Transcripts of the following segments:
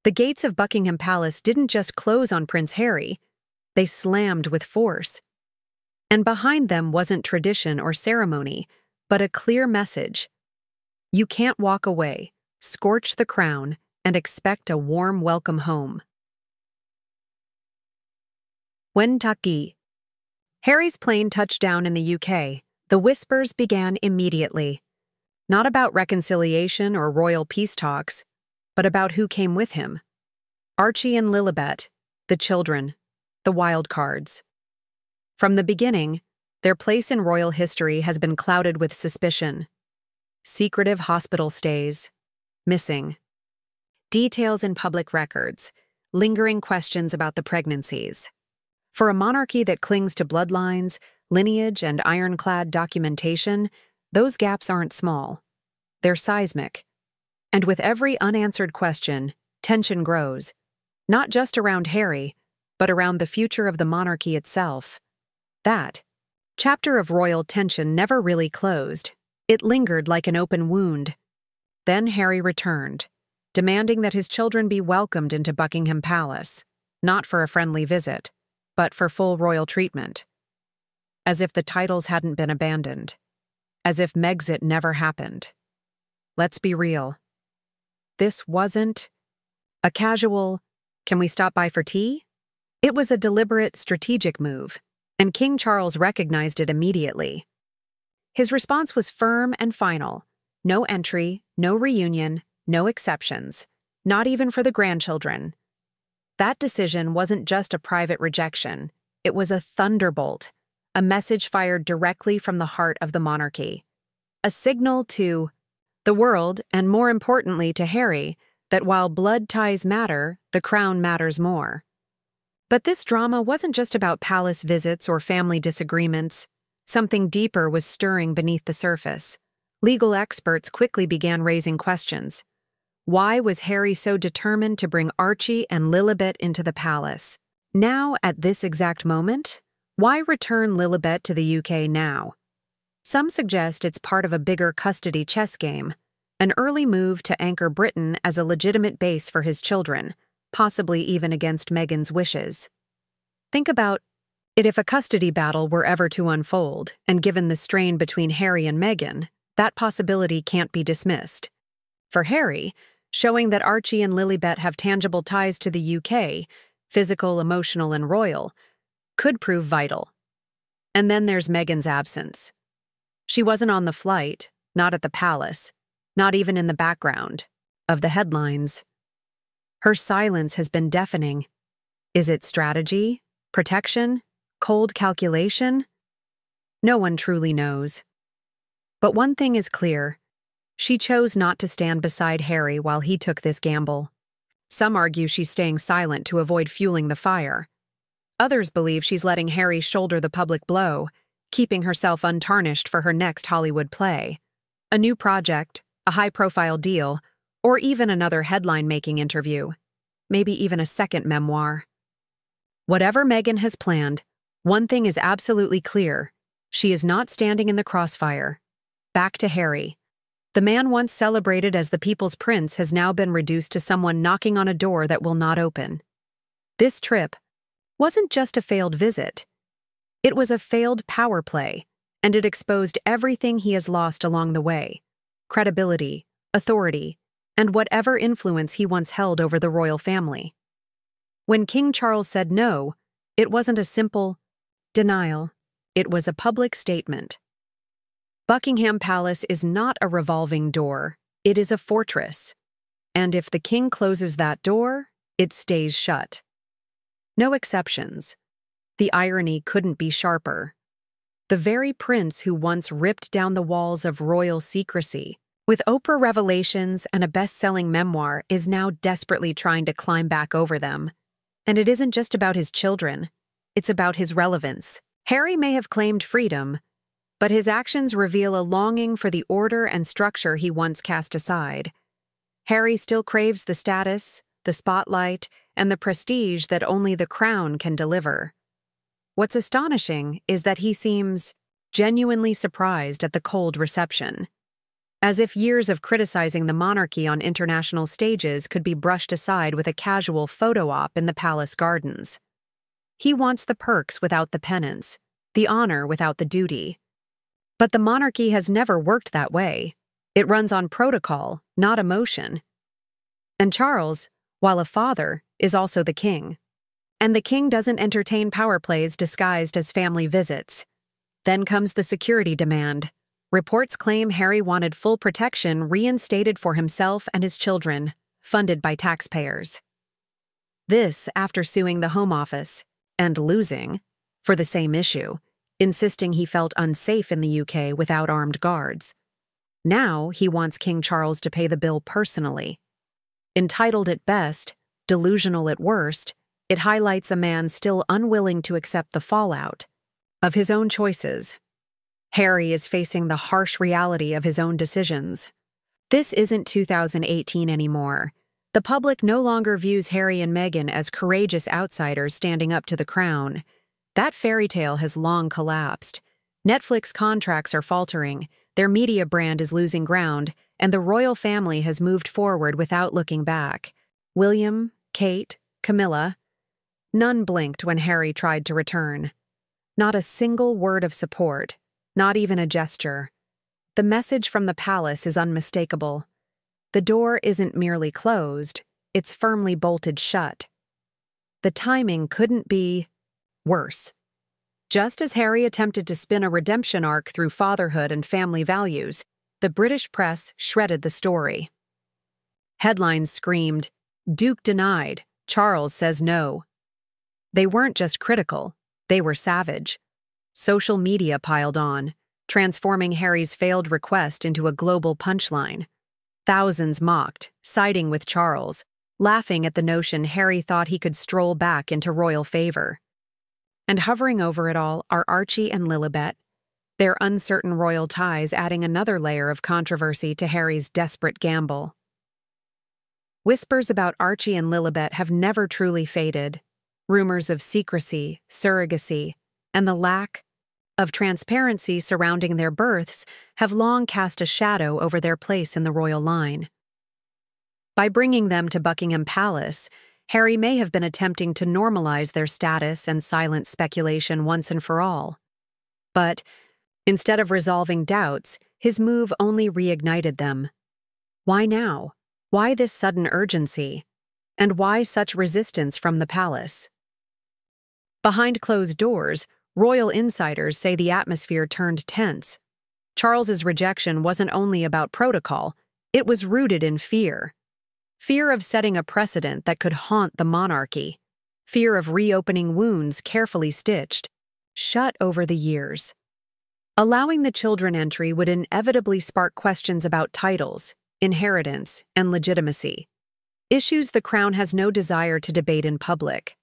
The gates of Buckingham Palace didn't just close on Prince Harry, they slammed with force. And behind them wasn't tradition or ceremony, but a clear message. You can't walk away, scorch the crown, and expect a warm welcome home. When Taki. Harry's plane touched down in the UK. The whispers began immediately. Not about reconciliation or royal peace talks, but about who came with him. Archie and Lilibet, the children, the wild cards. From the beginning, their place in royal history has been clouded with suspicion. Secretive hospital stays, missing. Details in public records, lingering questions about the pregnancies. For a monarchy that clings to bloodlines, lineage, and ironclad documentation, those gaps aren't small. They're seismic. And with every unanswered question, tension grows, not just around Harry, but around the future of the monarchy itself. That chapter of royal tension never really closed. It lingered like an open wound. Then Harry returned, demanding that his children be welcomed into Buckingham Palace, not for a friendly visit, but for full royal treatment. As if the titles hadn't been abandoned. As if Megxit never happened. Let's be real. This wasn't a casual, "Can we stop by for tea?" It was a deliberate, strategic move, and King Charles recognized it immediately. His response was firm and final. No entry, no reunion, no exceptions, not even for the grandchildren. That decision wasn't just a private rejection. It was a thunderbolt, a message fired directly from the heart of the monarchy. A signal to the world, and more importantly to Harry, that while blood ties matter, the crown matters more. But this drama wasn't just about palace visits or family disagreements. Something deeper was stirring beneath the surface. Legal experts quickly began raising questions. Why was Harry so determined to bring Archie and Lilibet into the palace? Now, at this exact moment? Why return Lilibet to the UK now? Some suggest it's part of a bigger custody chess game, an early move to anchor Britain as a legitimate base for his children, possibly even against Meghan's wishes. Think about it: if a custody battle were ever to unfold, and given the strain between Harry and Meghan, that possibility can't be dismissed. For Harry, showing that Archie and Lilibet have tangible ties to the UK, physical, emotional, and royal, could prove vital. And then there's Meghan's absence. She wasn't on the flight, not at the palace, not even in the background of the headlines. Her silence has been deafening. Is it strategy, protection, cold calculation? No one truly knows. But one thing is clear. She chose not to stand beside Harry while he took this gamble. Some argue she's staying silent to avoid fueling the fire. Others believe she's letting Harry shoulder the public blow, keeping herself untarnished for her next Hollywood play. A new project, a high-profile deal, or even another headline-making interview. Maybe even a second memoir. Whatever Meghan has planned, one thing is absolutely clear. She is not standing in the crossfire. Back to Harry. The man once celebrated as the people's prince has now been reduced to someone knocking on a door that will not open. This trip wasn't just a failed visit. It was a failed power play, and it exposed everything he has lost along the way: credibility, authority, and whatever influence he once held over the royal family. When King Charles said no, it wasn't a simple denial. It was a public statement. Buckingham Palace is not a revolving door, it is a fortress. And if the king closes that door, it stays shut. No exceptions. The irony couldn't be sharper. The very prince who once ripped down the walls of royal secrecy, with Oprah revelations and a best-selling memoir, is now desperately trying to climb back over them. And it isn't just about his children, it's about his relevance. Harry may have claimed freedom, but his actions reveal a longing for the order and structure he once cast aside. Harry still craves the status, the spotlight, and the prestige that only the crown can deliver. What's astonishing is that he seems genuinely surprised at the cold reception. as if years of criticizing the monarchy on international stages could be brushed aside with a casual photo op in the palace gardens. He wants the perks without the penance, the honor without the duty. But the monarchy has never worked that way. It runs on protocol, not emotion. And Charles, while a father, is also the king. And the king doesn't entertain power plays disguised as family visits. Then comes the security demand. Reports claim Harry wanted full protection reinstated for himself and his children, funded by taxpayers. This after suing the Home Office, and losing, for the same issue, insisting he felt unsafe in the UK without armed guards. Now he wants King Charles to pay the bill personally. Entitled at best, delusional at worst, it highlights a man still unwilling to accept the fallout of his own choices. Harry is facing the harsh reality of his own decisions. This isn't 2018 anymore. The public no longer views Harry and Meghan as courageous outsiders standing up to the crown. That fairy tale has long collapsed. Netflix contracts are faltering, their media brand is losing ground, and the royal family has moved forward without looking back. William, Kate, Camilla. None blinked when Harry tried to return. Not a single word of support, not even a gesture. The message from the palace is unmistakable. The door isn't merely closed, it's firmly bolted shut. The timing couldn't be worse. Just as Harry attempted to spin a redemption arc through fatherhood and family values, the British press shredded the story. Headlines screamed, "Duke denied, Charles says no." They weren't just critical, they were savage. Social media piled on, transforming Harry's failed request into a global punchline. Thousands mocked, siding with Charles, laughing at the notion Harry thought he could stroll back into royal favor. And hovering over it all are Archie and Lilibet, their uncertain royal ties adding another layer of controversy to Harry's desperate gamble. Whispers about Archie and Lilibet have never truly faded. Rumors of secrecy, surrogacy, and the lack of transparency surrounding their births have long cast a shadow over their place in the royal line. By bringing them to Buckingham Palace, Harry may have been attempting to normalize their status and silence speculation once and for all. But instead of resolving doubts, his move only reignited them. Why now? Why this sudden urgency? And why such resistance from the palace? Behind closed doors, royal insiders say the atmosphere turned tense. Charles's rejection wasn't only about protocol, it was rooted in fear. Fear of setting a precedent that could haunt the monarchy. Fear of reopening wounds carefully stitched, shut over the years. Allowing the children entry would inevitably spark questions about titles, inheritance, and legitimacy. Issues the crown has no desire to debate in public.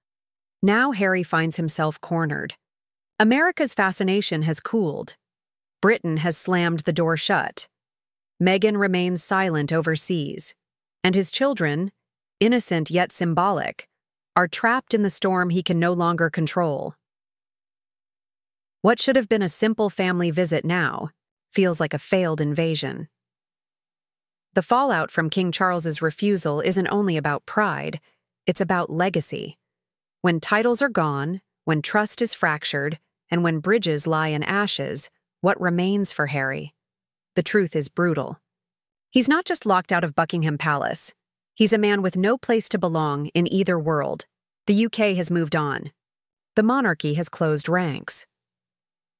Now Harry finds himself cornered. America's fascination has cooled. Britain has slammed the door shut. Meghan remains silent overseas. And his children, innocent yet symbolic, are trapped in the storm he can no longer control. What should have been a simple family visit now feels like a failed invasion. The fallout from King Charles's refusal isn't only about pride, it's about legacy. When titles are gone, when trust is fractured, and when bridges lie in ashes, what remains for Harry? The truth is brutal. He's not just locked out of Buckingham Palace. He's a man with no place to belong in either world. The UK has moved on. The monarchy has closed ranks.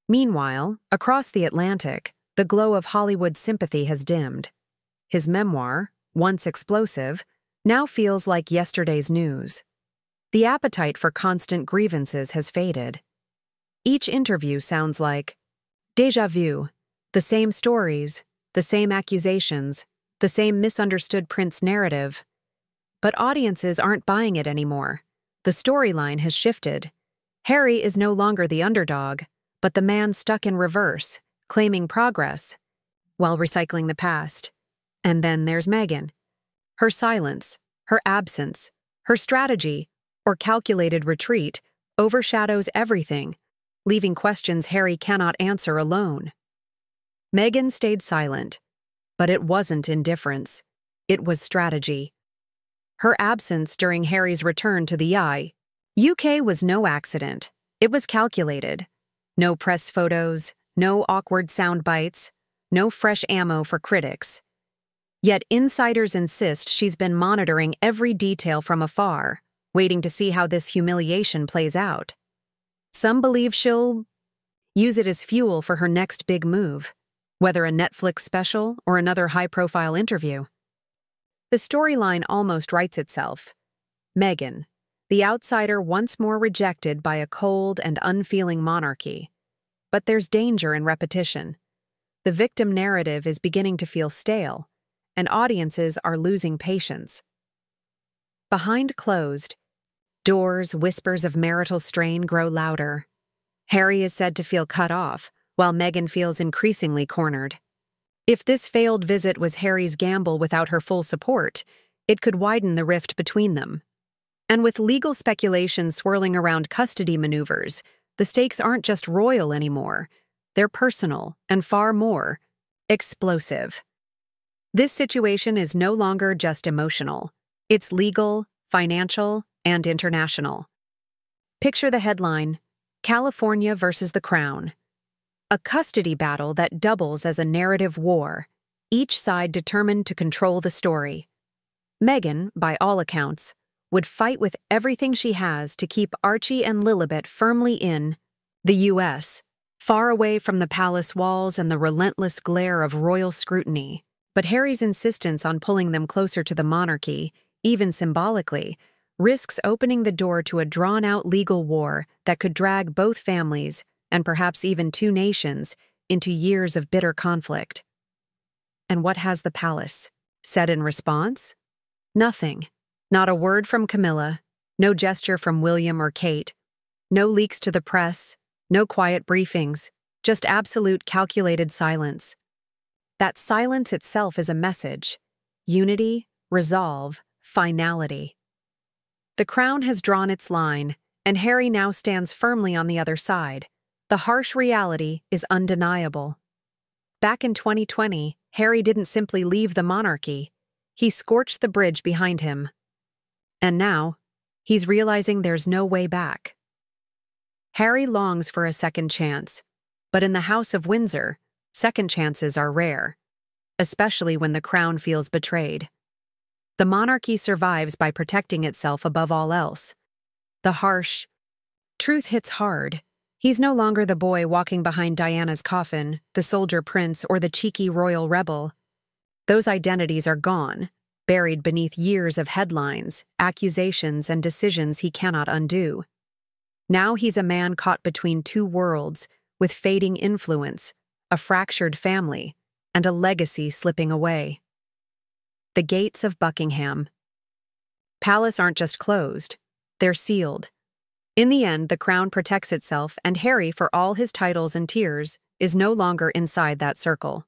Meanwhile, across the Atlantic, the glow of Hollywood sympathy has dimmed. His memoir, once explosive, now feels like yesterday's news. The appetite for constant grievances has faded. Each interview sounds like déjà vu, the same stories, the same accusations, the same misunderstood prince narrative. But audiences aren't buying it anymore. The storyline has shifted. Harry is no longer the underdog, but the man stuck in reverse, claiming progress, while recycling the past. And then there's Meghan. Her silence, her absence, her strategy, or calculated retreat, overshadows everything, leaving questions Harry cannot answer alone. Meghan stayed silent. But it wasn't indifference. It was strategy. Her absence during Harry's return to the UK was no accident. It was calculated. No press photos, no awkward sound bites, no fresh ammo for critics. Yet insiders insist she's been monitoring every detail from afar, waiting to see how this humiliation plays out. Some believe she'll use it as fuel for her next big move, whether a Netflix special or another high-profile interview. The storyline almost writes itself. Meghan, the outsider once more rejected by a cold and unfeeling monarchy. But there's danger in repetition. The victim narrative is beginning to feel stale, and audiences are losing patience. Behind closed doors, whispers of marital strain grow louder. Harry is said to feel cut off, while Meghan feels increasingly cornered. If this failed visit was Harry's gamble without her full support, it could widen the rift between them. And with legal speculation swirling around custody maneuvers, the stakes aren't just royal anymore. They're personal and far more explosive. This situation is no longer just emotional. It's legal, financial, and international. Picture the headline, California versus the Crown. A custody battle that doubles as a narrative war, each side determined to control the story. Meghan, by all accounts, would fight with everything she has to keep Archie and Lilibet firmly in the U.S., far away from the palace walls and the relentless glare of royal scrutiny. But Harry's insistence on pulling them closer to the monarchy, even symbolically, risks opening the door to a drawn-out legal war that could drag both families, and perhaps even two nations, into years of bitter conflict. And what has the palace said in response? Nothing. Not a word from Camilla, no gesture from William or Kate, no leaks to the press, no quiet briefings, just absolute calculated silence. That silence itself is a message: unity, resolve, finality. The Crown has drawn its line, and Harry now stands firmly on the other side. The harsh reality is undeniable. Back in 2020, Harry didn't simply leave the monarchy. He scorched the bridge behind him. And now, he's realizing there's no way back. Harry longs for a second chance, but in the House of Windsor, second chances are rare, especially when the Crown feels betrayed. The monarchy survives by protecting itself above all else. The harsh truth hits hard. He's no longer the boy walking behind Diana's coffin, the soldier prince, or the cheeky royal rebel. Those identities are gone, buried beneath years of headlines, accusations, and decisions he cannot undo. Now he's a man caught between two worlds, with fading influence, a fractured family, and a legacy slipping away. The gates of Buckingham Palace aren't just closed, they're sealed. In the end, the Crown protects itself, and Harry, for all his titles and tears, is no longer inside that circle.